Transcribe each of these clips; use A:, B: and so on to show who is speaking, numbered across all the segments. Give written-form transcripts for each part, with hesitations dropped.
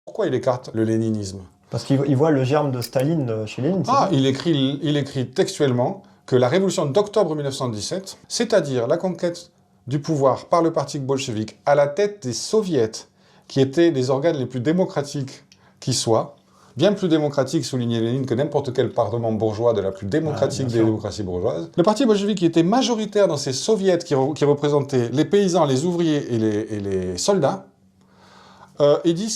A: Pourquoi il écarte le léninisme?
B: Parce qu'il voit le germe de Staline chez Lénine.
A: Ah, il écrit textuellement que la révolution d'octobre 1917, c'est-à-dire la conquête du pouvoir par le parti bolchevique à la tête des soviets, qui étaient les organes les plus démocratiques qui soient, bien plus démocratique, soulignait Lénine, que n'importe quel parlement bourgeois de la plus démocratique des démocraties bourgeoises. Le parti bolchevique qui était majoritaire dans ces soviets qui représentaient les paysans, les ouvriers et les soldats, il dit que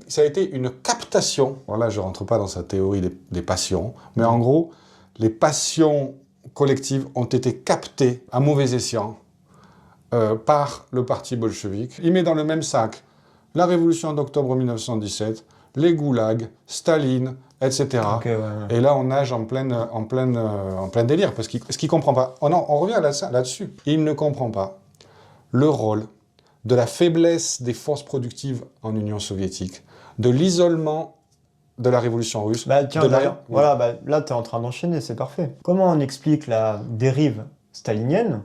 A: ça a été une captation. Voilà, je ne rentre pas dans sa théorie des passions, mais en gros, les passions collectives ont été captées à mauvais escient par le parti bolchevique. Il met dans le même sac la révolution d'octobre 1917, les goulags, Staline, etc.
B: Okay, ouais.
A: Et là, on nage en plein délire, parce qu'il ne comprend pas. Oh non, on revient là-dessus. Il ne comprend pas le rôle de la faiblesse des forces productives en Union soviétique, de l'isolement de la révolution russe.
B: Bah, tiens, d'ailleurs, voilà, bah, là, tu es en train d'enchaîner, c'est parfait. Comment on explique la dérive stalinienne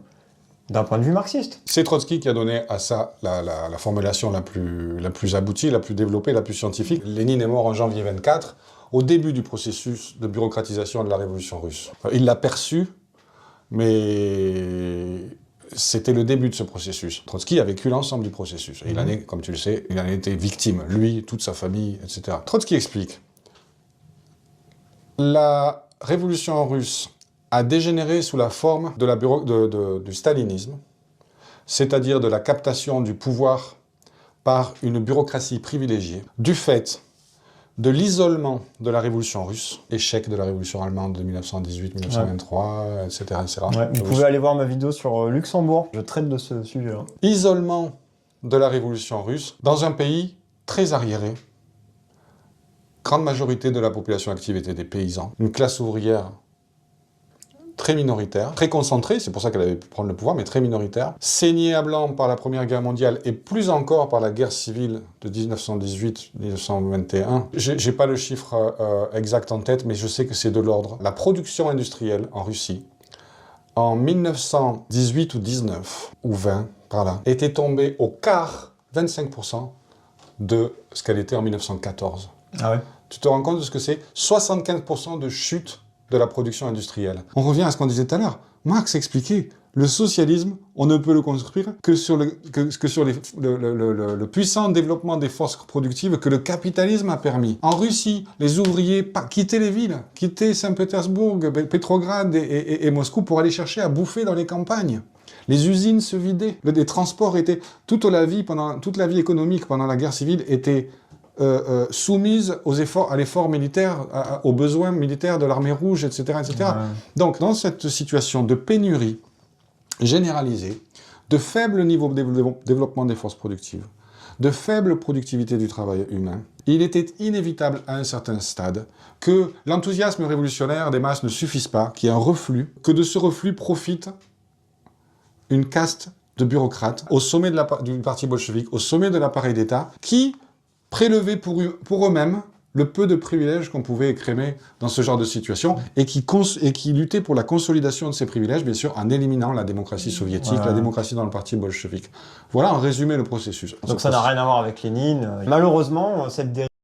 B: d'un point de vue marxiste?
A: C'est Trotsky qui a donné à ça la formulation la plus aboutie, la plus développée, la plus scientifique. Lénine est mort en janvier 24, au début du processus de bureaucratisation de la révolution russe. Il l'a perçu, mais c'était le début de ce processus. Trotsky a vécu l'ensemble du processus. Et comme tu le sais, il en a été victime, lui, toute sa famille, etc. Trotsky explique: la révolution russe a dégénéré sous la forme du stalinisme, c'est-à-dire de la captation du pouvoir par une bureaucratie privilégiée, du fait de l'isolement de la révolution russe, échec de la révolution allemande de 1918, 1923, etc. etc.
B: Ouais, vous pouvez aller voir ma vidéo sur Luxembourg, je traite de ce sujet-là.
A: Isolement de la révolution russe dans un pays très arriéré. Grande majorité de la population active était des paysans, une classe ouvrière très minoritaire, très concentrée, c'est pour ça qu'elle avait pu prendre le pouvoir, mais très minoritaire, saignée à blanc par la Première Guerre mondiale et plus encore par la guerre civile de 1918-1921. J'ai pas le chiffre exact en tête, mais je sais que c'est de l'ordre. La production industrielle en Russie, en 1918 ou 19, ou 20, par là, était tombée au quart, 25%, de ce qu'elle était en 1914.
B: Ah ouais?
A: Tu te rends compte de ce que c'est? 75% de chute de la production industrielle. On revient à ce qu'on disait tout à l'heure. Marx expliquait, le socialisme, on ne peut le construire que sur le puissant développement des forces productives que le capitalisme a permis. En Russie, les ouvriers quittaient les villes, quittaient Saint-Pétersbourg, Pétrograd et Moscou pour aller chercher à bouffer dans les campagnes. Les usines se vidaient, les transports étaient... Toute la vie économique pendant la guerre civile était soumise à l'effort militaire, aux besoins militaires de l'armée rouge, etc. etc. Ouais. Donc, dans cette situation de pénurie généralisée, de faible niveau de développement des forces productives, de faible productivité du travail humain, il était inévitable à un certain stade que l'enthousiasme révolutionnaire des masses ne suffise pas, qu'il y ait un reflux, que de ce reflux profite une caste de bureaucrates au sommet du parti bolchevique, au sommet de l'appareil d'État, qui prélever pour eux-mêmes le peu de privilèges qu'on pouvait écrémer dans ce genre de situation et qui luttait pour la consolidation de ces privilèges, bien sûr, en éliminant la démocratie soviétique, la démocratie dans le parti bolchevique. Voilà en résumé le processus.
B: Donc ça n'a rien à voir avec Lénine. Malheureusement, cette dérive